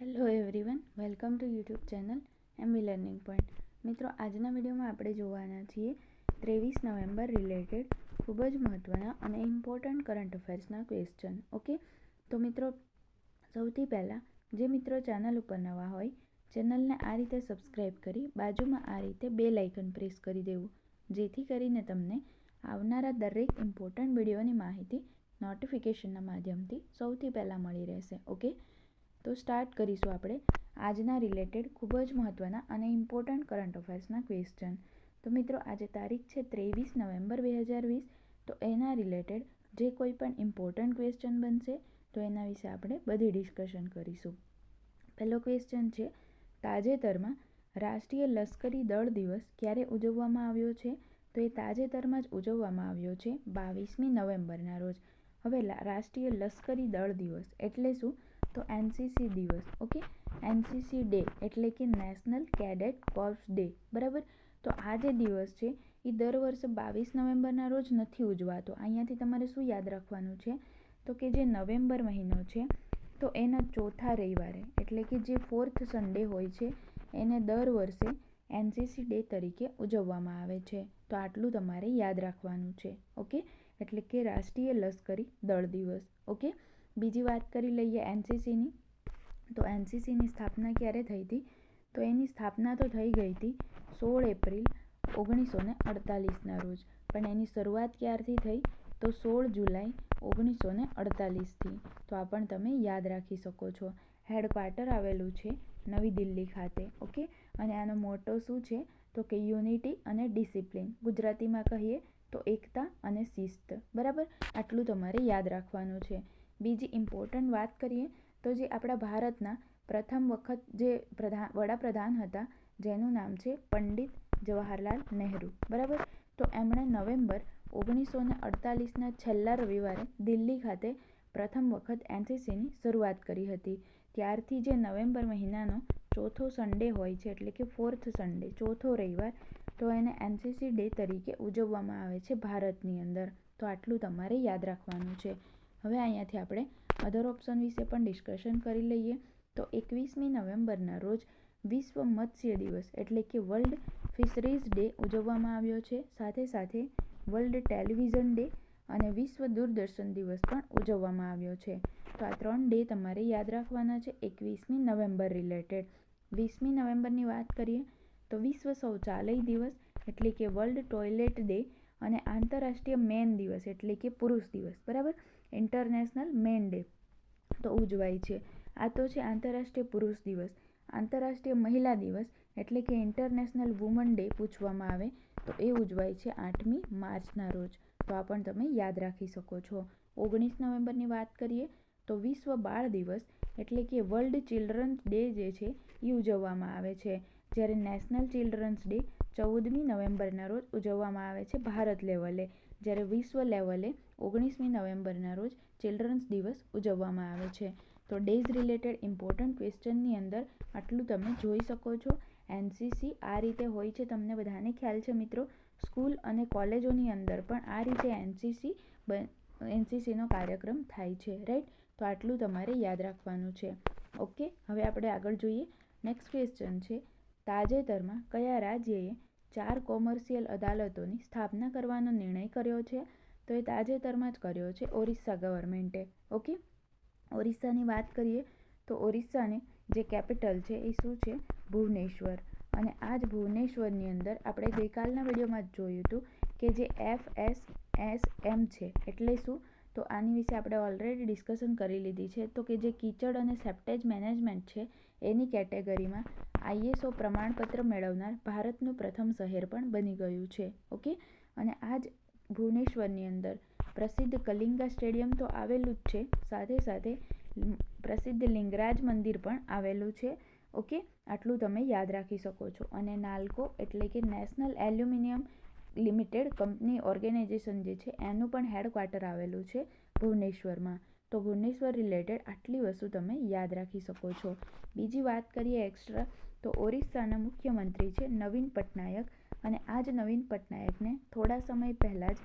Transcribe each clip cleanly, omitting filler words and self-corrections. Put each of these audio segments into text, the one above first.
Hello everyone, welcome to YouTube channel MB learning point. મિત્રો, આજના વિડીયોમાં આપણે જોવાના છીએ 23 નવેમ્બર રિલેટેડ ખૂબ જ મહત્ત્વના અને ઇમ્પોર્ટન્ટ કરંટ અફેર્સના ક્વેશ્ચન. ઓકે, તો મિત્રો સૌથી પહેલાં જે મિત્રો ચેનલ ઉપર નવા હોય, ચેનલને આ રીતે સબસ્ક્રાઈબ કરી બાજુમાં આ રીતે બેલ આઇકન પ્રેસ કરી દેવું, જેથી કરીને તમને આવનારા દરેક ઇમ્પોર્ટન્ટ વિડીયોની માહિતી નોટિફિકેશનના માધ્યમથી સૌથી પહેલાં મળી રહેશે. ઓકે, તો સ્ટાર્ટ કરીશું આપણે આજના રિલેટેડ ખૂબ જ મહત્ત્વના અને ઇમ્પોર્ટન્ટ કરંટ અફેર્સના ક્વેશ્ચન. તો મિત્રો, આજે તારીખ છે 23 નવેમ્બર 2020. તો એના રિલેટેડ જે કોઈ પણ ઇમ્પોર્ટન્ટ ક્વેશ્ચન બનશે તો એના વિશે આપણે બધી ડિસ્કશન કરીશું. પહેલો ક્વેશ્ચન છે, તાજેતરમાં રાષ્ટ્રીય લશ્કરી દળ દિવસ ક્યારે ઉજવવામાં આવ્યો છે? તો એ તાજેતરમાં જ ઉજવવામાં આવ્યો છે 22મી નવેમ્બરના રોજ. હવે રાષ્ટ્રીય લશ્કરી દળ દિવસ એટલે શું? તો એનસીસી દિવસ. ઓકે, એનસીસી ડે એટલે કે નેશનલ કેડેટ કોર્પ્સ ડે. બરાબર, તો આ જે દિવસ છે એ દર વર્ષે 22 નવેમ્બરના રોજ નથી ઉજવાતો. અહીંયાથી તમારે શું યાદ રાખવાનું છે? તો કે જે નવેમ્બર મહિનો છે તો એના ચોથા રવિવારે એટલે કે જે 4th સન્ડે હોય છે એને દર વર્ષે એનસીસી ડે તરીકે ઉજવવામાં આવે છે. તો આટલું તમારે યાદ રાખવાનું છે. ઓકે, એટલે કે રાષ્ટ્રીય લશ્કરી દળ દિવસ. ઓકે, બીજી વાત કરી લઈએ એનસીસીની. તો એનસીસીની સ્થાપના ક્યારે થઈ હતી? તો એની સ્થાપના તો થઈ ગઈ હતી 16 એપ્રિલ 1948ના રોજ. પણ એની શરૂઆત ક્યારથી થઈ? તો 16 જુલાઈ 1948થી. તો આ પણ તમે યાદ રાખી શકો છો. હેડક્વાર્ટર આવેલું છે નવી દિલ્હી ખાતે. ઓકે, અને આનો મોટો શું છે? તો કે યુનિટી અને ડિસિપ્લિન. ગુજરાતીમાં કહીએ તો એકતા અને શિસ્ત. બરાબર, આટલું તમારે યાદ રાખવાનું છે. બીજી ઇમ્પોર્ટન્ટ વાત કરીએ તો જે આપણા ભારતના પ્રથમ વખત જે વડાપ્રધાન હતા જેનું નામ છે પંડિત જવાહરલાલ નહેરુ. બરાબર, તો એમણે નવેમ્બર 1948ના છેલ્લા રવિવારે દિલ્હી ખાતે પ્રથમ વખત એનસીસીની શરૂઆત કરી હતી. ત્યારથી જે નવેમ્બર મહિનાનો ચોથો સન્ડે હોય છે એટલે કે 4th સન્ડે, ચોથો રવિવાર, તો એને એનસીસી ડે તરીકે ઉજવવામાં આવે છે ભારતની અંદર. તો આટલું તમારે યાદ રાખવાનું છે. હવે અહીંયાથી આપણે અધર ઓપ્શન વિશે પણ ડિસ્કશન કરી લઈએ. તો 21મી નવેમ્બરના રોજ વિશ્વ મત્સ્ય દિવસ એટલે કે વર્લ્ડ ફિશરીઝ ડે ઉજવવામાં આવ્યો છે. સાથે સાથે વર્લ્ડ ટેલિવિઝન ડે અને વિશ્વ દૂરદર્શન દિવસ પણ ઉજવવામાં આવ્યો છે. તો આ 3 ડે તમારે યાદ રાખવાના છે 21મી નવેમ્બર રિલેટેડ. 20મી નવેમ્બરની વાત કરીએ તો વિશ્વ શૌચાલય દિવસ એટલે કે વર્લ્ડ ટોયલેટ ડે અને આંતરરાષ્ટ્રીય મેન દિવસ એટલે કે પુરુષ દિવસ. બરાબર, ઇન્ટરનેશનલ મેન ડે તો ઉજવાય છે. આ તો છે આંતરરાષ્ટ્રીય પુરુષ દિવસ. આંતરરાષ્ટ્રીય મહિલા દિવસ એટલે કે ઇન્ટરનેશનલ વુમન ડે પૂછવામાં આવે તો એ ઉજવાય છે 8મી માર્ચના રોજ. તો આ પણ તમે યાદ રાખી શકો છો. 19 નવેમ્બરની વાત કરીએ તો વિશ્વ બાળ દિવસ એટલે કે વર્લ્ડ ચિલ્ડ્રન્સ ડે જે છે એ ઉજવવામાં આવે છે. જ્યારે નેશનલ ચિલ્ડ્રન્સ ડે 14મી નવેમ્બરના રોજ ઉજવવામાં આવે છે ભારત લેવલે. જ્યારે વિશ્વ લેવલે 19મી નવેમ્બરના રોજ ચિલ્ડ્રન્સ દિવસ ઉજવવામાં આવે છે. તો ડેઝ રિલેટેડ ઇમ્પોર્ટન્ટ ક્વેશ્ચનની અંદર આટલું તમે જોઈ શકો છો. એનસીસી આ રીતે હોય છે, તમને બધાને ખ્યાલ છે મિત્રો. સ્કૂલ અને કોલેજોની અંદર પણ આ રીતે એનસીસીનો કાર્યક્રમ થાય છે. રાઈટ, તો આટલું તમારે યાદ રાખવાનું છે. ઓકે, હવે આપણે આગળ જોઈએ. નેક્સ્ટ ક્વેશ્ચન છે, તાજેતરમાં કયા રાજ્યએ 4 કોમર્શિયલ અદાલતોની સ્થાપના કરવાનો નિર્ણય કર્યો છે? તો એ તાજેતરમાં જ કર્યો છે ઓરિસ્સા ગવર્મેન્ટે. ઓકે, ઓરિસ્સાની વાત કરીએ તો ઓરિસ્સાની જે કેપિટલ છે એ શું છે? ભુવનેશ્વર. અને આ જ ભુવનેશ્વરની અંદર આપણે ગઈકાલના વિડીયોમાં જ જોયું હતું કે જે FSSM છે એટલે શું? તો આની વિશે આપણે ઓલરેડી ડિસ્કશન કરી લીધી છે. તો કે જે કીચડ અને સેપ્ટેજ મેનેજમેન્ટ છે એની કેટેગરીમાં ISO પ્રમાણપત્ર મેળવનાર ભારતનું પ્રથમ શહેર પણ બની ગયું છે. ઓકે, અને આ જ ભુવનેશ્વરની અંદર પ્રસિદ્ધ કલિંગા સ્ટેડિયમ તો આવેલું જ છે, સાથે સાથે પ્રસિદ્ધ લિંગરાજ મંદિર પણ આવેલું છે. ઓકે, આટલું તમે યાદ રાખી શકો છો. અને નાલ્કો એટલે કે national aluminium limited company organisation જે છે એનું પણ હેડક્વાર્ટર આવેલું છે ભુવનેશ્વરમાં. તો ભુવનેશ્વર રિલેટેડ આટલી વસ્તુ તમે યાદ રાખી શકો છો. બીજી વાત કરીએ એક્સ્ટ્રા તો ઓરિસ્સાના મુખ્યમંત્રી છે નવીન પટનાયક. અને આ જ નવીન પટનાયકને થોડા સમય પહેલાં જ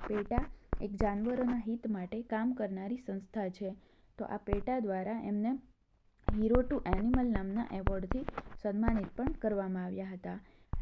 પેટા એક જાનવરોના હિત માટે કામ કરનારી સંસ્થા છે. તો આ પેટા દ્વારા એમને હીરો ટુ એનિમલ નામના એવોર્ડથી સન્માનિત પણ કરવામાં આવ્યા હતા.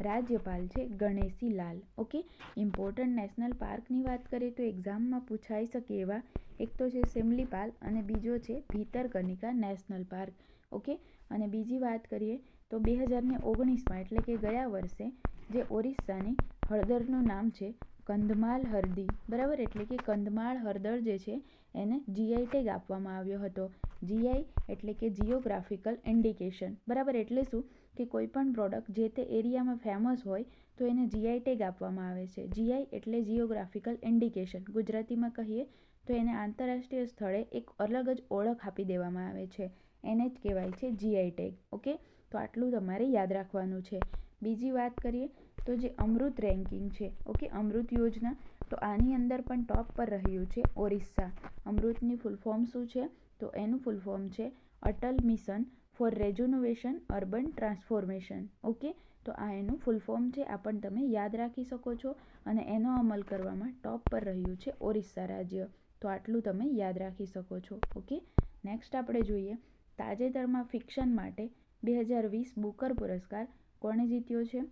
રાજ્યપાલ છે ગણેશી લાલ. ઓકે, ઇમ્પોર્ટન્ટ નેશનલ પાર્કની વાત કરીએ તો એક્ઝામમાં પૂછાઈ શકે એવા એક તો છે સિમલીપાલ અને બીજો છે ભીતરકનિકા નેશનલ પાર્ક. ઓકે, અને બીજી વાત કરીએ તો 2019માં એટલે કે ગયા વર્ષે જે ઓરિસ્સાની હળદરનું નામ છે કંધમાલ હળદી, બરાબર, એટલે કે કંધમાળ હળદર જે છે એને જીઆઈ ટેગ આપવામાં આવ્યો હતો. જીઆઈ એટલે કે જીઓગ્રાફિકલ ઇન્ડિકેશન, બરાબર, એટલે શું કે કોઈ પણ પ્રોડક્ટ જે તે એરિયામાં ફેમસ હોય તો એને જીઆઈ ટેગ આપવામાં આવે છે. જીઆઈ એટલે જીઓગ્રાફિકલ ઇન્ડિકેશન, ગુજરાતીમાં કહીએ તો એને આંતરરાષ્ટ્રીય સ્થળે એક અલગ જ ઓળખ આપી દેવામાં આવે છે, એને જ કહેવાય છે જીઆઈ ટેગ. ઓકે, તો આટલું તમારે યાદ રાખવાનું છે. બીજી વાત કરીએ તો જે અમૃત રેન્કિંગ છે, ઓકે, અમૃત યોજના, તો આની અંદર પણ ટોપ પર રહ્યું છે ઓરિસ્સા. અમૃતની ફૂલ ફોર્મ શું છે? તો એનું ફૂલ ફોર્મ છે Atal mission for rejuvenation urban transformation. Okay, તો આ એનું ફૂલ ફોર્મ છે, આ પણ તમે યાદ રાખી શકો છો. અને એનો અમલ કરવામાં ટોપ પર રહ્યું છે ઓરિસ્સા રાજ્ય. તો આટલું તમે યાદ રાખી શકો છો. ઓકે, નેક્સ્ટ આપણે જોઈએ તાજેતરમાં ફિક્શન માટે 2020 બુકર પુરસ્કાર કોણે જીત્યો છે?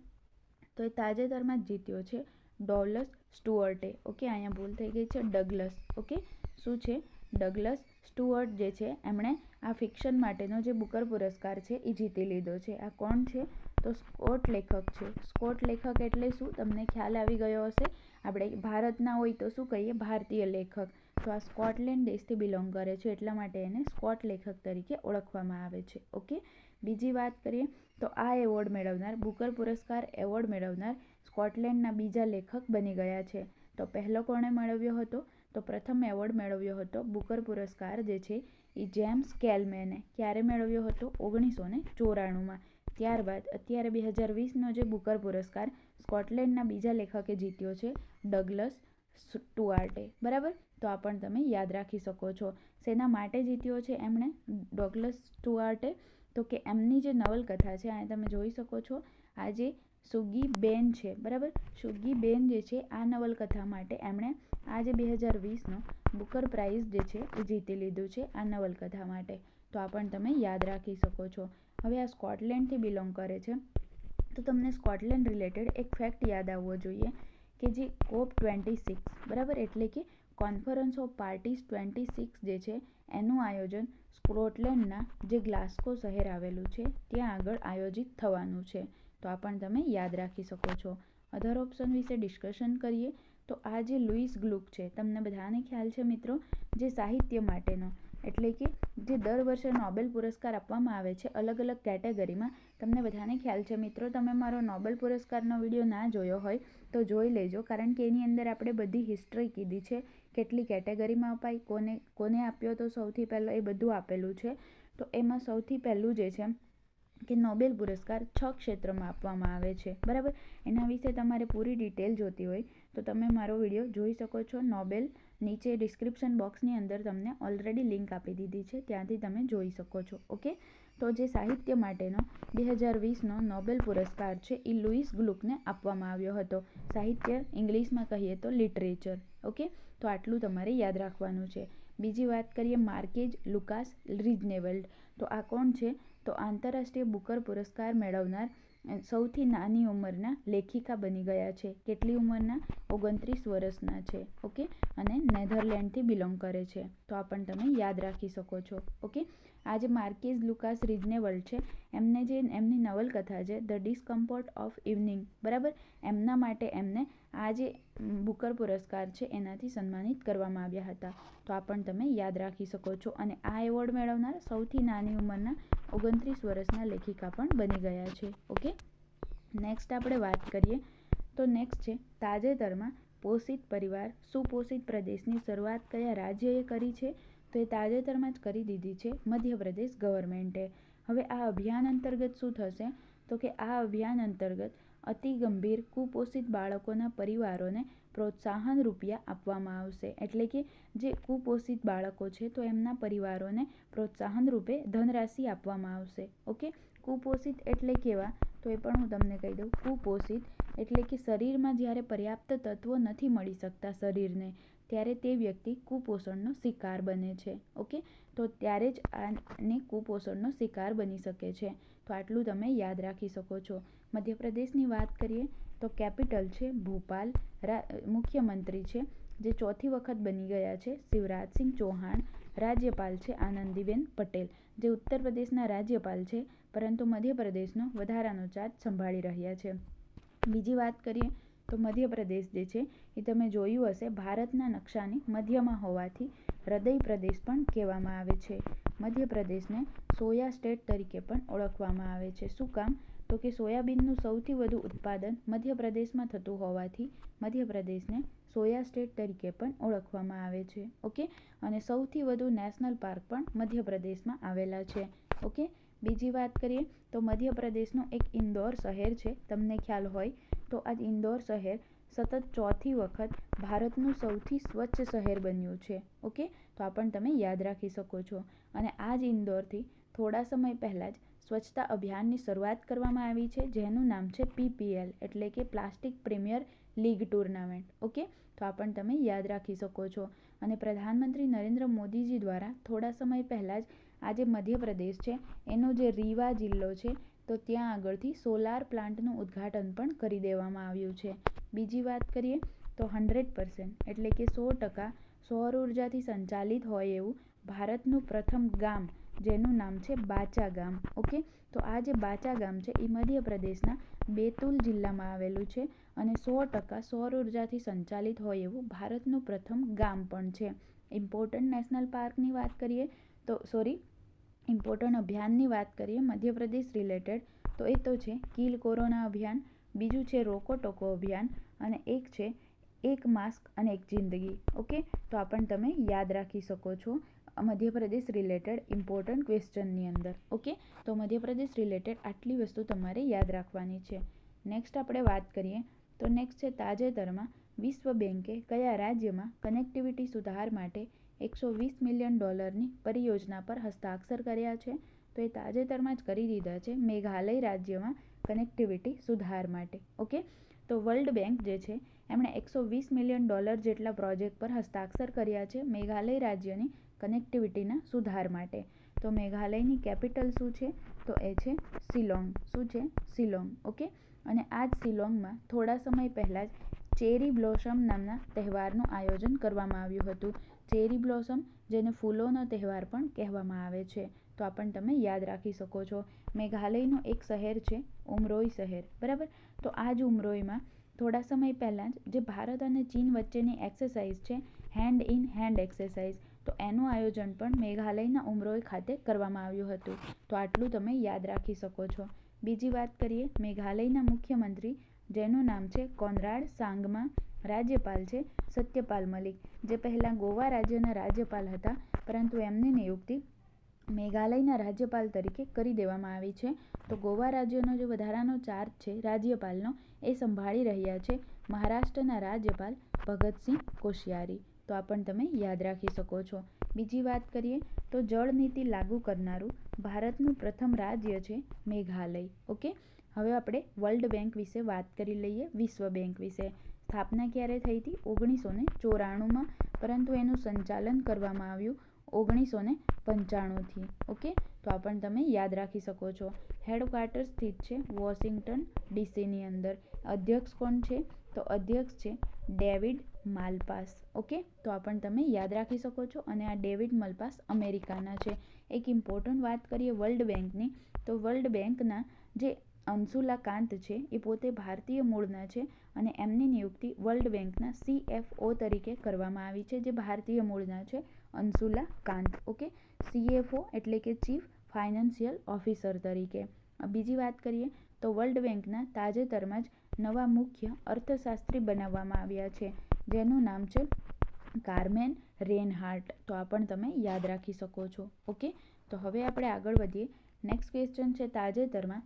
તો એ તાજેતરમાં જ જીત્યો છે ડોગલસ સ્ટુઅર્ટે. ઓકે, અહીંયા ભૂલ થઈ ગઈ છે, ડગલસ. ઓકે, શું છે? ડગલસ સ્ટુઅર્ટ જે છે એમણે આ ફિક્શન માટેનો જે બુકર પુરસ્કાર છે એ જીતી લીધો છે. આ કોણ છે? તો સ્કોટ લેખક છે. સ્કોટ લેખક એટલે શું? તમને ખ્યાલ આવી ગયો હશે. આપણે ભારતના હોય તો શું કહીએ? ભારતીય લેખક. તો આ સ્કોટલેન્ડ દેશથી બિલોંગ કરે છે એટલા માટે એને સ્કોટ લેખક તરીકે ઓળખવામાં આવે છે. ઓકે, બીજી વાત કરીએ તો આ એવોર્ડ મેળવનાર, બુકર પુરસ્કાર એવોર્ડ મેળવનાર સ્કોટલેન્ડના બીજા લેખક બની ગયા છે. તો પહેલો કોણે મેળવ્યો હતો? તો પ્રથમ એવોર્ડ મેળવ્યો હતો બુકર પુરસ્કાર જે છે એ જેમ્સ કેલમેને. ક્યારે મેળવ્યો હતો? 1994માં. ત્યારબાદ અત્યારે 2020નો જે બુકર પુરસ્કાર સ્કોટલેન્ડના બીજા લેખકે જીત્યો છે ડગલસ સ્ટુઆર્ટે, બરાબર. તો આ પણ તમે યાદ રાખી શકો છો. શેના માટે જીત્યો છે એમણે ડગલસ સ્ટુઆર્ટે? તો કે એમની જે નવલકથા છે આ તમે જોઈ શકો છો, આ જે સુગી બેન છે, બરાબર, સુગી બેન જે છે આ નવલકથા માટે એમણે આ જે 2020નો બુકર પ્રાઇઝ જે છે એ જીતી લીધું છે આ નવલકથા માટે. તો આ પણ તમે યાદ રાખી શકો છો. હવે આ સ્કોટલેન્ડથી બિલોંગ કરે છે તો તમને સ્કોટલેન્ડ રિલેટેડ એક ફેક્ટ યાદ આવવો જોઈએ કે જે COP26, બરાબર, એટલે કે કોન્ફરન્સ ઓફ પાર્ટીઝ 26 જે છે એનું આયોજન સ્કોટલેન્ડના જે ગ્લાસ્કો શહેર આવેલું છે ત્યાં આગળ આયોજિત થવાનું છે. તો આ પણ તમે યાદ રાખી શકો છો. અધર ઓપ્શન વિશે ડિસ્કશન કરીએ તો આ જે લુઈસ ગ્લુક છે, તમને બધાને ખ્યાલ છે મિત્રો, જે સાહિત્ય માટેનો એટલે કે જે દર વર્ષે નોબેલ પુરસ્કાર આપવામાં આવે છે અલગ અલગ કેટેગરીમાં. તમને બધાને ખ્યાલ છે મિત્રો, તમે મારો નોબેલ પુરસ્કારનો વિડીયો ના જોયો હોય તો જોઈ લેજો, કારણ કે એની અંદર આપણે બધી હિસ્ટ્રી કીધી છે, કેટલી કેટેગરીમાં અપાઈ, કોને આપ્યો તો સૌથી પહેલો, એ બધું આપેલું છે. તો એમાં સૌથી પહેલું જે છે કે નોબેલ પુરસ્કાર 6 ક્ષેત્રમાં આપવામાં આવે છે, બરાબર. એના વિશે તમારે પૂરી ડિટેલ જોતી હોય તો તમે મારો વિડીયો જોઈ શકો છો. નોબેલ નીચે ડિસ્ક્રિપ્શન બોક્સની અંદર તમને ઓલરેડી લિંક આપી દીધી છે, ત્યાંથી તમે જોઈ શકો છો. ઓકે, તો જે સાહિત્ય માટેનો 2020નો નોબેલ પુરસ્કાર છે એ લુઈસ ગ્લુકને આપવામાં આવ્યો હતો. સાહિત્ય ઇંગ્લિશમાં કહીએ તો લિટરેચર. ઓકે, તો આટલું તમારે યાદ રાખવાનું છે. બીજી વાત કરીએ માર્કેજ લુકાસ રિઝનેવલ્ડ. તો આ કોણ છે? તો આંતરરાષ્ટ્રીય બુકર પુરસ્કાર મેળવનાર સૌથી નાની ઉંમરના લેખિકા બની ગયા છે. કેટલી ઉંમરના? 29 વર્ષના છે. ઓકે, અને નેધરલેન્ડથી બિલોંગ કરે છે. તો આ પણ તમે યાદ રાખી શકો છો. ઓકે, આ જે માર્કેઝ લુકાસ રિઝનેવલ્ડ છે એમને જે એમની નવલકથા છે ધ ડિસ્કમ્ફર્ટ ઓફ ઇવનિંગ, બરાબર, એમના માટે એમને આ જે બુકર પુરસ્કાર છે એનાથી સન્માનિત કરવામાં આવ્યા હતા. તો આ પણ તમે યાદ રાખી શકો છો. અને આ એવોર્ડ મેળવનાર સૌથી નાની ઉંમરના 29 વર્ષના લેખિકા પણ બની ગયા છે. ઓકે, નેક્સ્ટ આપણે વાત કરીએ તો નેક્સ્ટ છે તાજેતરમાં પોષિત પરિવાર સુપોષિત પ્રદેશની શરૂઆત કયા રાજ્યએ કરી છે? તો એ તાજેતરમાં જ કરી દીધી છે મધ્યપ્રદેશ ગવર્મેન્ટે. હવે આ અભિયાન અંતર્ગત શું થશે? તો કે આ અભિયાન અંતર્ગત અતિ ગંભીર કુપોષિત બાળકોના પરિવારોને પ્રોત્સાહન રૂપિયા આપવામાં આવશે. એટલે કે જે કુપોષિત બાળકો છે તો એમના પરિવારોને પ્રોત્સાહન રૂપે ધનરાશિ આપવામાં આવશે. ઓકે, કુપોષિત એટલે કેવા? તો એ પણ હું તમને કહી દઉં. કુપોષિત એટલે કે શરીરમાં જ્યારે પર્યાપ્ત તત્વો નથી મળી શકતા શરીરને, ત્યારે તે વ્યક્તિ કુપોષણનો શિકાર બને છે. ઓકે, તો ત્યારે જ આને કુપોષણનો શિકાર બની શકે છે. તો આટલું તમે યાદ રાખી શકો છો. મધ્યપ્રદેશની વાત કરીએ તો કેપિટલ છે ભોપાલ. મુખ્યમંત્રી છે જે ચોથી વખત બની ગયા છે શિવરાજસિંહ ચૌહાણ. રાજ્યપાલ છે આનંદીબેન પટેલ, જે ઉત્તર પ્રદેશના રાજ્યપાલ છે પરંતુ મધ્યપ્રદેશનો વધારાનો ચાર્જ સંભાળી રહ્યા છે. બીજી વાત કરીએ તો મધ્યપ્રદેશ જે છે એ તમે જોયું હશે ભારતના નકશાની મધ્યમાં હોવાથી હૃદય પ્રદેશ પણ કહેવામાં આવે છે. મધ્યપ્રદેશને સોયા સ્ટેટ તરીકે પણ ઓળખવામાં આવે છે. શું કામ? તો કે સોયાબીનનું સૌથી વધુ ઉત્પાદન મધ્યપ્રદેશમાં થતું હોવાથી મધ્યપ્રદેશને સોયા સ્ટેટ તરીકે પણ ઓળખવામાં આવે છે. ઓકે, અને સૌથી વધુ નેશનલ પાર્ક પણ મધ્યપ્રદેશમાં આવેલા છે. ઓકે, બીજી વાત કરીએ તો મધ્યપ્રદેશનું એક ઇન્દોર શહેર છે. તમને ખ્યાલ હોય તો આ ઇન્દોર શહેર સતત ચોથી વખત ભારતનું સૌથી સ્વચ્છ શહેર બન્યું છે. ઓકે, તો આ પણ તમે યાદ રાખી શકો છો. અને આ જ ઇન્દોરથી થોડા સમય પહેલાં જ સ્વચ્છતા અભિયાનની શરૂઆત કરવામાં આવી છે, જેનું નામ છે PPL એટલે કે plastic premier league tournament. Okay, તો આ પણ તમે યાદ રાખી શકો છો. અને પ્રધાનમંત્રી નરેન્દ્ર મોદીજી દ્વારા થોડા સમય પહેલાં જ આજે મધ્યપ્રદેશ છે એનો જે રીવા જિલ્લો છે તો ત્યાં આગળથી સોલાર પ્લાન્ટનું ઉદ્ઘાટન પણ કરી દેવામાં આવ્યું છે. બીજી વાત કરીએ તો 100% એટલે કે 100% સૌર ઉર્જાથી સંચાલિત હોય એવું ભારતનું પ્રથમ ગામ જેનું નામ છે બાચા ગામ. ઓકે, તો આ જે બાચા ગામ છે એ મધ્યપ્રદેશના બેતુલ જિલ્લામાં આવેલું છે અને 100% સૌર ઉર્જાથી સંચાલિત હોય એવું ભારતનું પ્રથમ ગામ પણ છે. ઇમ્પોર્ટન્ટ નેશનલ પાર્કની વાત કરીએ તો ઇમ્પોર્ટન્ટ અભિયાનની વાત કરીએ મધ્યપ્રદેશ રિલેટેડ તો એ તો છે કિલ કોરોના અભિયાન, બીજું છે રોકો ટોકો અભિયાન અને એક છે એક માસ્ક અને એક જિંદગી. ઓકે, તો આ પણ તમે યાદ રાખી શકો છો મધ્યપ્રદેશ રિલેટેડ ઇમ્પોર્ટન્ટ ક્વેશ્ચનની અંદર. ઓકે, તો મધ્યપ્રદેશ રિલેટેડ આટલી વસ્તુ તમારે યાદ રાખવાની છે. નેક્સ્ટ આપણે વાત કરીએ તો નેક્સ્ટ છે તાજેતરમાં વિશ્વ બેંકે કયા રાજ્યમાં કનેક્ટિવિટી સુધાર માટે $120 મિલિયન પરિયોજના પર હસ્તાક્ષર કર્યા છે? તો એ તાજેતરમાં જ કરી દીધા છે મેઘાલય રાજ્યમાં કનેક્ટિવિટી સુધાર માટે. ઓકે, તો વર્લ્ડ બેંક જે છે એમણે $120 મિલિયન જેટલા પ્રોજેક્ટ પર હસ્તાક્ષર કર્યા છે મેઘાલય રાજ્યની કનેક્ટિવિટીના સુધાર માટે. તો મેઘાલયની કેપિટલ શું છે? તો એ છે શિલોંગ. શું છે? શિલોંગ. ઓકે, અને આ જ શિલોંગમાં થોડા સમય પહેલાં જ ચેરી બ્લોસમ નામના તહેવારનું આયોજન કરવામાં આવ્યું હતું. ચેરી બ્લોસમ જેને ફૂલોનો તહેવાર પણ કહેવામાં આવે છે. તો આ પણ તમે યાદ રાખી શકો છો. મેઘાલયનું એક શહેર છે ઉમરોઈ શહેર. બરાબર, તો આ જ ઉમરોઈમાં થોડા સમય પહેલાં જ જે ભારત અને ચીન વચ્ચેની એક્સરસાઇઝ છે હેન્ડ ઇન હેન્ડ એક્સરસાઇઝ, તો એનું આયોજન પણ મેઘાલયના ઉમરોઈ ખાતે કરવામાં આવ્યું હતું. તો આટલું તમે યાદ રાખી શકો છો. બીજી વાત કરીએ મેઘાલયના મુખ્યમંત્રી જેનું નામ છે કોનરાડ સાંગમા. રાજ્યપાલ છે સત્યપાલ મલિક, જે પહેલાં ગોવા રાજ્યના રાજ્યપાલ હતા પરંતુ એમની નિયુક્તિ મેઘાલયના રાજ્યપાલ તરીકે કરી દેવામાં આવી છે. તો ગોવા રાજ્યનો જે વધારાનો ચાર્જ છે રાજ્યપાલનો એ સંભાળી રહ્યા છે મહારાષ્ટ્રના રાજ્યપાલ ભગતસિંહ કોશિયારી. તો આ પણ તમે યાદ રાખી શકો છો. બીજી વાત કરીએ તો જળ નીતિ લાગુ કરનારું ભારતનું પ્રથમ રાજ્ય છે મેઘાલય. ઓકે, હવે આપણે વર્લ્ડ બેંક વિશે વાત કરી લઈએ. વિશ્વ બેંક વિશે સ્થાપના ક્યારે થઈ હતી? 1994માં, પરંતુ એનું સંચાલન કરવામાં આવ્યું 1995થી. ઓકે, તો આ પણ તમે યાદ રાખી શકો છો. હેડક્વાર્ટર સ્થિત છે વોશિંગ્ટન ડીસીની અંદર. અધ્યક્ષ કોણ છે? તો અધ્યક્ષ છે ડેવિડ માલપાસ. ઓકે, તો આ પણ તમે યાદ રાખી શકો છો. અને આ ડેવિડ માલપાસ અમેરિકાના છે. એક ઇમ્પોર્ટન્ટ વાત કરીએ વર્લ્ડ બેંકની તો વર્લ્ડ બેંકના જે અંશુલા કાંત છે એ પોતે ભારતીય મૂળના છે અને એમની નિયુક્તિ વર્લ્ડ બેંકના CFO તરીકે કરવામાં આવી છે, જે ભારતીય મૂળના છે અંશુલા કાંત. ઓકે, CFO એટલે કે ચીફ ફાઇનાન્શિયલ ઓફિસર તરીકે. બીજી વાત કરીએ તો વર્લ્ડ બેંકના તાજેતરમાં જ નવા મુખ્ય અર્થશાસ્ત્રી બનાવવામાં આવ્યા છે જેનું નામ છે કાર્મેન રેનહાર્ટ. તો આ પણ તમે યાદ રાખી શકો છો. ઓકે, તો હવે આપણે આગળ વધીએ. નેક્સ્ટ ક્વેશ્ચન છે તાજેતરમાં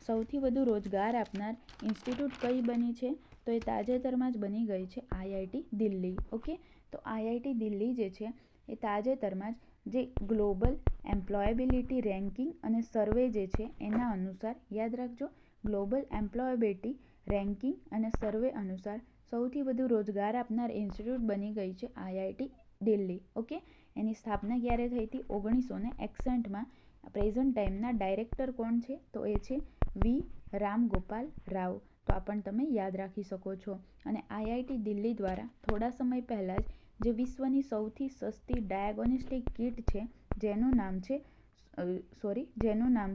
સૌથી વધુ રોજગાર આપનાર ઇન્સ્ટિટ્યૂટ કઈ બની છે? તો એ તાજેતરમાં જ બની ગઈ છે IIT દિલ્હી. ઓકે, તો IIT દિલ્હી જે છે એ તાજેતરમાં જ જે ગ્લોબલ એમ્પ્લોયેબિલિટી રેન્કિંગ અને સર્વે જે છે એના અનુસાર યાદ રાખજો ગ્લોબલ એમ્પ્લોયેબિલિટી રેન્કિંગ અને સર્વે અનુસાર સૌથી વધુ રોજગાર આપનાર ઇન્સ્ટિટ્યૂટ બની ગઈ છે IIT દિલ્હી. ઓકે, એની સ્થાપના ક્યારે થઈ હતી? 1961માં. પ્રેઝન્ટ ટાઈમના ડાયરેક્ટર કોણ છે? તો એ છે વી રામગોપાલ રાવ. તો આ પણ તમે યાદ રાખી શકો છો. અને IIT દિલ્હી દ્વારા થોડા સમય પહેલાં જ જે વિશ્વની સૌથી સસ્તી ડાયગ્નોસ્ટિક કિટ છે જેનું નામ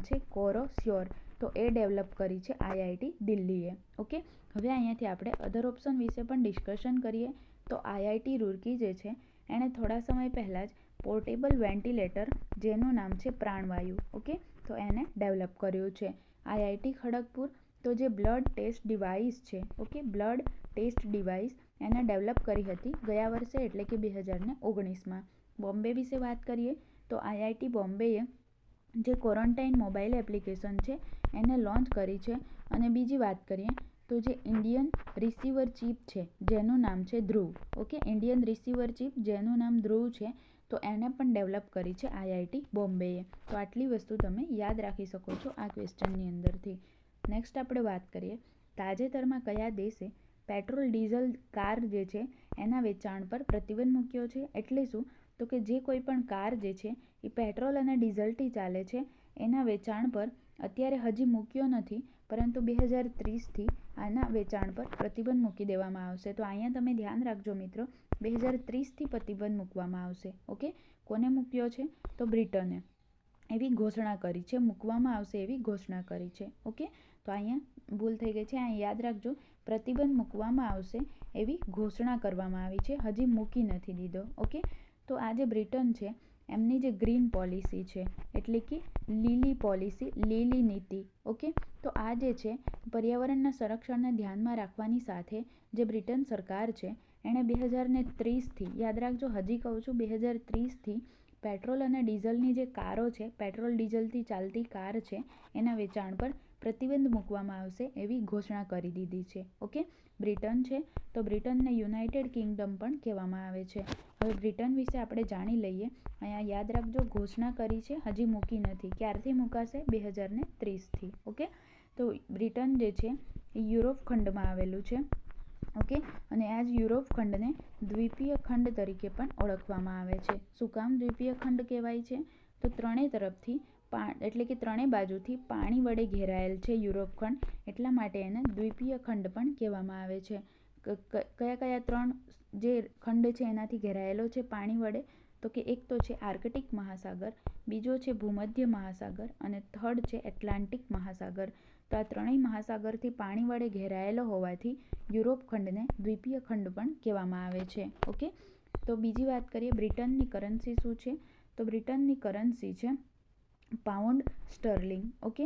છે કોરોસ્યોર, તો એ ડેવલપ કરી છે IIT દિલ્હીએ. ઓકે, હવે અહીંયાથી આપણે અધર ઓપ્શન વિશે પણ ડિસ્કશન કરીએ. તો IIT રૂરકી જે છે એણે થોડા સમય પહેલાં જ પોર્ટેબલ વેન્ટિલેટર જેનું નામ છે પ્રાણવાયુ, ઓકે, તો એને ડેવલપ કર્યું છે. IIT ખડગપુર તો જે બ્લડ ટેસ્ટ ડિવાઇસ છે, ઓકે, બ્લડ ટેસ્ટ ડિવાઇસ એને ડેવલપ કરી હતી ગયા વર્ષે એટલે કે 2019માં. બોમ્બે વિશે વાત કરીએ તો IIT બોમ્બેએ જે ક્વોરન્ટાઇન મોબાઈલ એપ્લિકેશન છે એને લોન્ચ કરી છે. અને બીજી વાત કરીએ તો જે ઇન્ડિયન રિસીવર ચિપ છે જેનું નામ છે ધ્રુવ, ઓકે, ઇન્ડિયન રિસીવર ચિપ જેનું નામ ધ્રુવ છે તો એને પણ ડેવલપ કરી છે IIT બોમ્બેએ. તો આટલી વસ્તુ તમે યાદ રાખી શકો છો આ ક્વેશ્ચનની અંદરથી. નેક્સ્ટ આપણે વાત કરીએ તાજેતરમાં કયા દેશે પેટ્રોલ ડીઝલ કાર જે છે એના વેચાણ પર પ્રતિબંધ મૂક્યો છે? એટલે શું? તો કે જે કોઈ પણ કાર જે છે એ પેટ્રોલ અને ડીઝલથી ચાલે છે એના વેચાણ પર અત્યારે હજી મૂક્યો નથી, પરંતુ 2030થી આના વેચાણ પર પ્રતિબંધ મૂકી દેવામાં આવશે. તો અહીંયા તમે ધ્યાન રાખજો મિત્રો, 2030થી પ્રતિબંધ મૂકવામાં આવશે. ઓકે, કોને મૂક્યો છે? તો બ્રિટને એવી ઘોષણા કરી છે, મૂકવામાં આવશે એવી ઘોષણા કરી છે. ઓકે, તો અહીંયા ભૂલ થઈ ગઈ છે, અહીંયા યાદ રાખજો, પ્રતિબંધ મૂકવામાં આવશે એવી ઘોષણા કરવામાં આવી છે, હજી મૂકી નથી દીધો. ઓકે, તો આ જે બ્રિટન છે એમની જે ગ્રીન પોલિસી છે એટલે કે લીલી પોલિસી, લીલી નીતિ, ઓકે, તો આ જે છે પર્યાવરણના સંરક્ષણને ધ્યાનમાં રાખવાની સાથે જે બ્રિટન સરકાર છે એણે 2030થી, યાદ રાખજો હજી કહું છું 2030થી પેટ્રોલ અને ડીઝલની જે કારો છે, પેટ્રોલ ડીઝલથી ચાલતી કાર છે એના વેચાણ પર પ્રતિબંધ મૂકવામાં આવશે એવી ઘોષણા કરી દીધી છે. ઓકે, બ્રિટન છે તો બ્રિટનને યુનાઇટેડ કિંગડમ પણ કહેવામાં આવે છે. હવે બ્રિટન વિશે આપણે જાણી લઈએ. અહીંયા યાદ રાખજો ઘોષણા કરી છે, હજી મૂકી નથી. ક્યારથી મૂકાશે? 2030થી. ઓકે, તો બ્રિટન જે છે એ યુરોપ ખંડમાં આવેલું છે. ઓકે, અને આ જ યુરોપ ખંડને દ્વીપીય ખંડ તરીકે પણ ઓળખવામાં આવે છે. શું કામ દ્વીપીય ખંડ કહેવાય છે? તો ત્રણેય તરફથી એટલે કે ત્રણેય બાજુથી પાણી વડે ઘેરાયેલ છે યુરોપ ખંડ, એટલા માટે એને દ્વીપીય ખંડ પણ કહેવામાં આવે છે. કયા કયા ત્રણ જે ખંડ છે એનાથી ઘેરાયેલો છે પાણી વડે? તો કે એક તો છે આર્કટિક મહાસાગર, બીજો છે ભૂમધ્ય મહાસાગર અને થર્ડ છે એટલાન્ટિક મહાસાગર. તો આ ત્રણેય મહાસાગરથી પાણી વડે ઘેરાયેલો હોવાથી યુરોપ ખંડને દ્વીપીય ખંડ પણ કહેવામાં આવે છે. ઓકે, તો બીજી વાત કરીએ બ્રિટનની કરન્સી શું છે? તો બ્રિટનની કરન્સી છે પાઉન્ડ સ્ટર્લિંગ. ઓકે,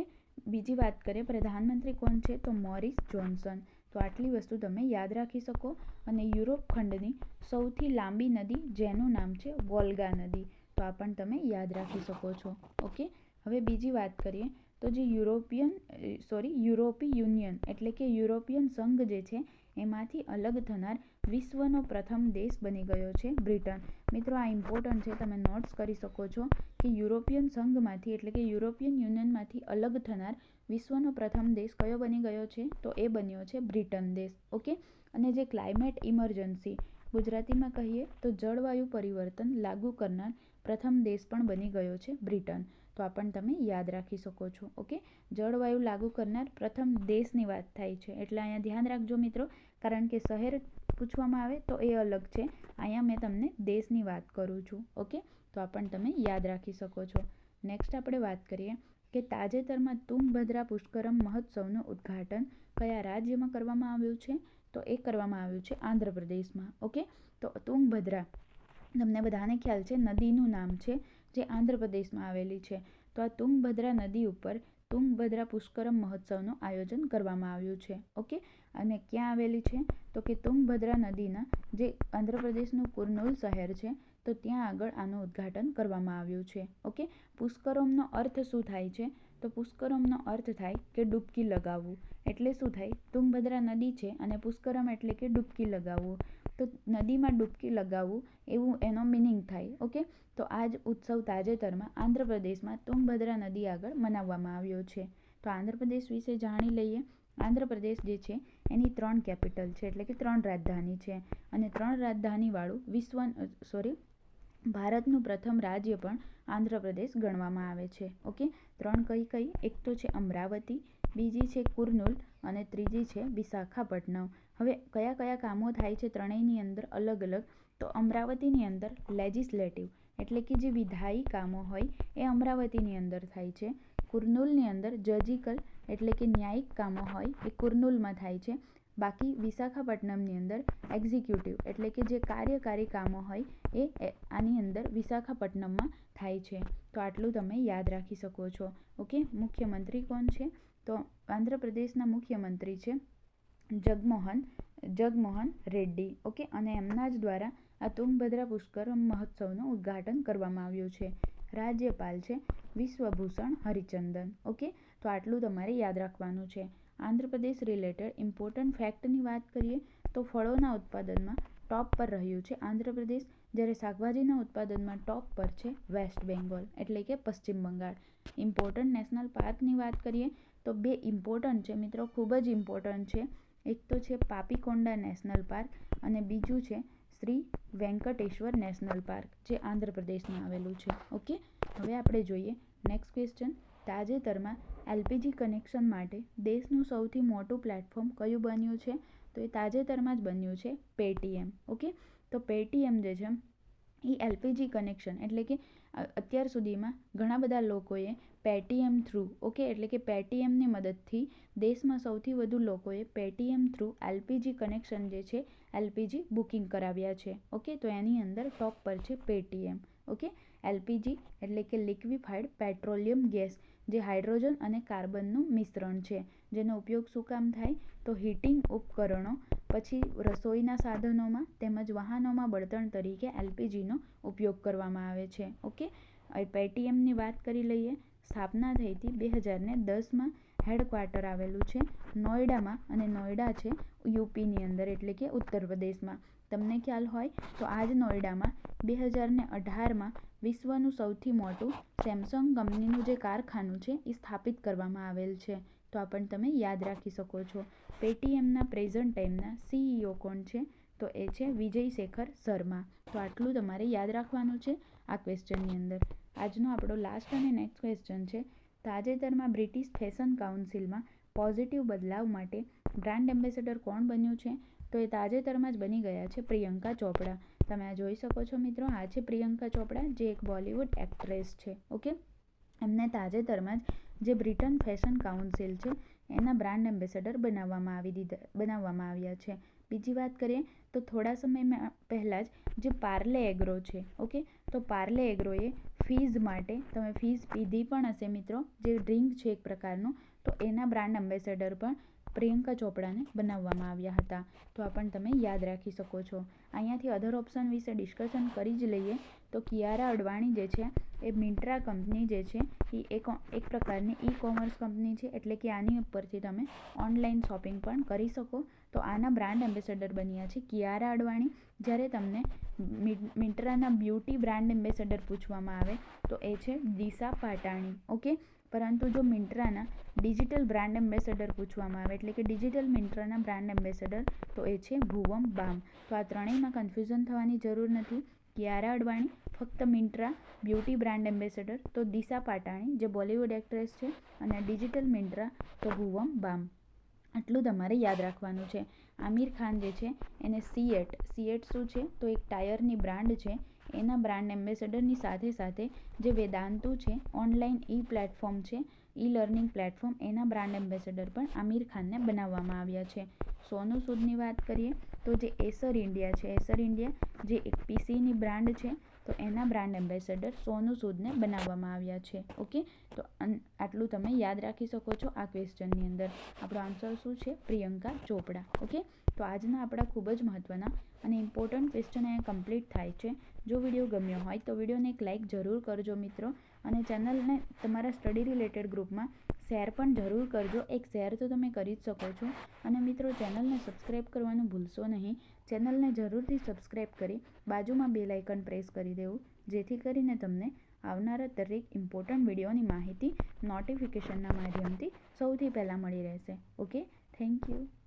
બીજી વાત કરીએ પ્રધાનમંત્રી કોણ છે? તો મોરિસ જોન્સન. તો આટલી વસ્તુ તમે યાદ રાખી શકો. અને યુરોપ ખંડની સૌથી લાંબી નદી જેનું નામ છે વોલ્ગા નદી, તો આ પણ તમે યાદ રાખી શકો છો. ઓકે, હવે બીજી વાત કરીએ તો જે યુરોપી યુનિયન એટલે કે યુરોપિયન સંઘ જે છે એમાંથી અલગ થનાર વિશ્વનો પ્રથમ દેશ બની ગયો છે બ્રિટન. મિત્રો આ ઇમ્પોર્ટન્ટ છે, તમે નોટ્સ કરી શકો છો કે યુરોપિયન સંઘમાંથી એટલે કે યુરોપિયન યુનિયનમાંથી અલગ થનાર વિશ્વનો પ્રથમ દેશ કયો બની ગયો છે? તો એ બન્યો છે બ્રિટન દેશ. ઓકે, અને જે ક્લાઇમેટ ઇમરજન્સી ગુજરાતીમાં કહીએ તો જળવાયુ પરિવર્તન લાગુ કરનાર પ્રથમ દેશ પણ બની ગયો છે બ્રિટન. તો આ પણ તમે યાદ રાખી શકો છો. ઓકે, જળવાયુ લાગુ કરનાર પ્રથમ દેશની વાત થાય છે એટલે અહીંયા ધ્યાન રાખજો મિત્રો, કારણ કે શહેર પૂછવામાં આવે તો એ અલગ છે, અહીંયા મેં તમને દેશની વાત કરું છું. ઓકે, તો આ પણ તમે યાદ રાખી શકો છો. નેક્સ્ટ આપણે વાત કરીએ કે તાજેતરમાં તુંગભદ્રા પુષ્કરમ મહોત્સવનું ઉદ્ઘાટન કયા રાજ્યમાં કરવામાં આવ્યું છે? તો એ કરવામાં આવ્યું છે આંધ્રપ્રદેશમાં. ઓકે, તો તુંગભદ્રા તમને બધાને ખ્યાલ છે નદીનું નામ છે જે આંધ્રપ્રદેશમાં આવેલી છે. તો આ તુંગભદ્રા નદી ઉપર તુંગભદ્રા પુષ્કરમ મહોત્સવનું આયોજન કરવામાં આવ્યું છે. ઓકે, અને ક્યાં આવેલી છે? તો કે તુંગભદ્રા નદીના જે આંધ્રપ્રદેશનું કુર્નૂલ શહેર છે તો ત્યાં આગળ આનું ઉદ્ઘાટન કરવામાં આવ્યું છે. ઓકે, પુષ્કરમનો અર્થ શું થાય છે? તો પુષ્કરમનો અર્થ થાય કે ડૂબકી લગાવવું. એટલે શું થાય? તુંગભદ્રા નદી છે અને પુષ્કરમ એટલે કે ડૂબકી લગાવવું, તો નદીમાં ડૂબકી લગાવવું એવું એનો મિનિંગ થાય. ઓકે, તો આ જ ઉત્સવ તાજેતરમાં આંધ્રપ્રદેશમાં તુંગભદ્રા નદી આગળ મનાવવામાં આવ્યો છે. તો આંધ્રપ્રદેશ વિશે જાણી લઈએ. આંધ્રપ્રદેશ જે છે એની 3 કેપિટલ છે, એટલે કે 3 રાજધાની છે, અને 3 રાજધાનીવાળું ભારતનું પ્રથમ રાજ્ય પણ આંધ્રપ્રદેશ ગણવામાં આવે છે. ઓકે, 3 કઈ એક તો છે અમરાવતી, બીજી છે કુર્નૂલ અને ત્રીજી છે વિશાખાપટ્ટનમ. હવે કયા કયા કામો થાય છે ત્રણેયની અંદર અલગ અલગ? તો અમરાવતીની અંદર લેજિસ્લેટિવ એટલે કે જે વિધાયી કામો હોય એ અમરાવતીની અંદર થાય છે. કુર્નૂલની અંદર જજિકલ એટલે કે ન્યાયિક કામો હોય એ કુર્નૂલમાં થાય છે. બાકી વિશાખાપટ્ટનમની અંદર એક્ઝિક્યુટિવ એટલે કે જે કાર્યકારી કામો હોય એ આની અંદર વિશાખાપટ્ટનમમાં થાય છે. તો આટલું તમે યાદ રાખી શકો છો. ઓકે, મુખ્યમંત્રી કોણ છે? તો આંધ્રપ્રદેશના મુખ્યમંત્રી છે જગમોહન રેડ્ડી. ઓકે, અને એમના જ દ્વારા આ તુંગભદ્રા પુષ્કર મહોત્સવનું ઉદ્ઘાટન કરવામાં આવ્યું છે. રાજ્યપાલ છે વિશ્વભૂષણ હરિચંદન. ઓકે, તો આટલું તમારે યાદ રાખવાનું છે. આંધ્રપ્રદેશ રિલેટેડ ઇમ્પોર્ટન્ટ ફેક્ટની વાત કરીએ તો ફળોના ઉત્પાદનમાં ટોપ પર રહ્યું છે આંધ્રપ્રદેશ, જ્યારે શાકભાજીના ઉત્પાદનમાં ટોપ પર છે વેસ્ટ બેંગોલ એટલે કે પશ્ચિમ બંગાળ. ઇમ્પોર્ટન્ટ નેશનલ પાર્કની વાત કરીએ તો 2 ઇમ્પોર્ટન્ટ છે મિત્રો, ખૂબ જ ઇમ્પોર્ટન્ટ છે. એક તો છે પાપીકોંડા નેશનલ પાર્ક અને બીજું છે શ્રી વેંકટેશ્વર નેશનલ પાર્ક, જે આંધ્રપ્રદેશમાં આવેલું છે. ઓકે, હવે આપણે જોઈએ નેક્સ્ટ ક્વેશ્ચન. તાજેતરમાં એલપીજી કનેક્શન માટે દેશનું સૌથી મોટું પ્લેટફોર્મ કયું બન્યું છે? તો એ તાજેતરમાં જ બન્યું છે પેટીએમ. ઓકે, તો પેટીએમ જે છે એ એલપીજી કનેક્શન એટલે કે અત્યાર સુધીમાં ઘણા બધા લોકોએ પેટીએમ થ્રુ એટલે કે પેટીએમની મદદથી દેશમાં સૌથી વધુ લોકોએ પેટીએમ થ્રુ એલપીજી કનેક્શન જે છે એલપીજી બુકિંગ કરાવ્યા છે. ઓકે, તો એની અંદર ટોપ પર છે પેટીએમ. ઓકે, એલપીજી એટલે કે લિક્વિફાઈડ પેટ્રોલિયમ ગેસ, જે હાઇડ્રોજન અને કાર્બનનું મિશ્રણ છે, જેનો ઉપયોગ શું કામ થાય? તો હીટિંગ ઉપકરણો, પછી રસોઈના સાધનોમાં તેમજ વાહનોમાં બળતણ તરીકે એલપીજીનો ઉપયોગ કરવામાં આવે છે. ઓકે, પેટીએમની વાત કરી લઈએ. સ્થાપના થઈ હતી 2010માં. હેડક્વાર્ટર આવેલું છે નોઈડામાં, અને નોઈડા છે યુપીની અંદર એટલે કે ઉત્તર પ્રદેશમાં. તમને ખ્યાલ હોય તો આ જ નોઈડામાં 2018માં વિશ્વનું સૌથી મોટું સેમસંગ કંપનીનું જે કારખાનું છે એ સ્થાપિત કરવામાં આવેલ છે. તો આ પણ તમે યાદ રાખી શકો છો. પેટીએમના પ્રેઝન્ટ ટાઈમના સીઈઓ કોણ છે? તો એ છે વિજય શેખર શર્મા. તો આટલું તમારે યાદ રાખવાનું છે આ ક્વેશ્ચનની અંદર. આજનો આપણો લાસ્ટ અને નેક્સ્ટ ક્વેશ્ચન છે. તાજેતરમાં બ્રિટિશ ફેશન કાઉન્સિલમાં પોઝિટિવ બદલાવ માટે બ્રાન્ડ એમ્બેસેડર કોણ બન્યું છે? તો એ તાજેતરમાં જ બની ગયા છે પ્રિયંકા ચોપડા. તમે આ જોઈ શકો છો મિત્રો, આ છે પ્રિયંકા ચોપડા, જે એક બોલિવૂડ એક્ટ્રેસ છે. ઓકે, એમને તાજેતરમાં જ જે બ્રિટન ફેશન કાઉન્સિલ છે એના બ્રાન્ડ એમ્બેસેડર બનાવવામાં આવ્યા છે. બીજી વાત કરીએ તો થોડા સમય પહેલાં જ જે પાર્લે એગ્રો છે, ઓકે, તો પાર્લે એગ્રોએ ફીઝ માટે, તમે ફીઝ પીધી પણ હશે મિત્રો, જે ડ્રિંક છે એક પ્રકારનું, તો એના બ્રાન્ડ એમ્બેસેડર પણ પ્રિયંકા ચોપડાને બનાવવામાં આવ્યા હતા. તો આ પણ તમે યાદ રાખી શકો છો. અહીંયાથી અધર ઓપ્શન વિશે ડિસ્કશન કરી જ લઈએ તો કિયારા અડવાણી જે છે એ મિન્ટ્રા કંપની જે છે એ એક પ્રકારની ઈ કોમર્સ કંપની છે, એટલે કે આની ઉપરથી તમે ઓનલાઈન શોપિંગ પણ કરી શકો. તો આના બ્રાન્ડ એમ્બેસેડર બન્યા છે કિયારા અડવાણી. જ્યારે તમને મિન્ટ્રાના બ્યુટી બ્રાન્ડ એમ્બેસેડર પૂછવામાં આવે તો એ છે દિશા પાટાણી. ઓકે, પરંતુ જો મિન્ટ્રાના ડિજિટલ બ્રાન્ડ એમ્બેસેડર પૂછવામાં આવે એટલે કે ડિજિટલ મિન્ટ્રાના બ્રાન્ડ એમ્બેસેડર તો એ છે ભુવમ બામ. તો આ ત્રણેયમાં કન્ફ્યુઝન થવાની જરૂર નથી. કિયારા અડવાણી ફક્ત મિન્ટ્રા બ્યુટી બ્રાન્ડ એમ્બેસેડર, તો દિશા પાટાણી જે બોલિવૂડ એક્ટ્રેસ છે, અને ડિજિટલ મિન્ટ્રા તો ભુવમ બામ. આટલું તમારે યાદ રાખવાનું છે. આમિર ખાન જે છે એને સિએટ શું છે? તો એક ટાયરની બ્રાન્ડ છે, એના બ્રાન્ડ એમ્બેસેડરની સાથે સાથે જે વેદાંતુ છે ઓનલાઈન ઈ પ્લેટફોર્મ છે, ઈ લર્નિંગ પ્લેટફોર્મ, એના બ્રાન્ડ એમ્બેસેડર પણ આમિર ખાનને બનાવવામાં આવ્યા છે. સોનુ સૂદની વાત કરીએ તો જે એસર ઇન્ડિયા છે, એસર ઇન્ડિયા જે એક પીસીની બ્રાન્ડ છે, તો એના બ્રાન્ડ એમ્બેસેડર સોનુ સૂદને બનાવવામાં આવ્યા છે. ઓકે, તો આટલું તમે યાદ રાખી શકો છો આ ક્વેશ્ચનની અંદર. આપણો આન્સર શું છે? પ્રિયંકા ચોપડા. ઓકે, તો આજના આપણા ખૂબ જ મહત્ત્વના અને ઇમ્પોર્ટન્ટ ક્વેશ્ચન અહીંયા કમ્પ્લીટ થાય છે. જો વિડીયો ગમ્યો હોય તો વિડીયોને એક લાઇક જરૂર કરજો મિત્રો, અને ચેનલને તમારા સ્ટડી રિલેટેડ ગ્રુપમાં શેર પણ જરૂર કરજો. એક શેર તો તમે કરી જ શકો છો. અને મિત્રો, ચેનલને સબસ્ક્રાઈબ કરવાનું ભૂલશો નહીં. ચેનલને જરૂરથી સબસ્ક્રાઈબ કરી બાજુમાં બેલ આઇકન પ્રેસ કરી દેવું, જેથી કરીને તમને આવનારા દરેક ઇમ્પોર્ટન્ટ વિડીયોની માહિતી નોટિફિકેશનના માધ્યમથી સૌથી પહેલાં મળી રહેશે. Okay, thank you.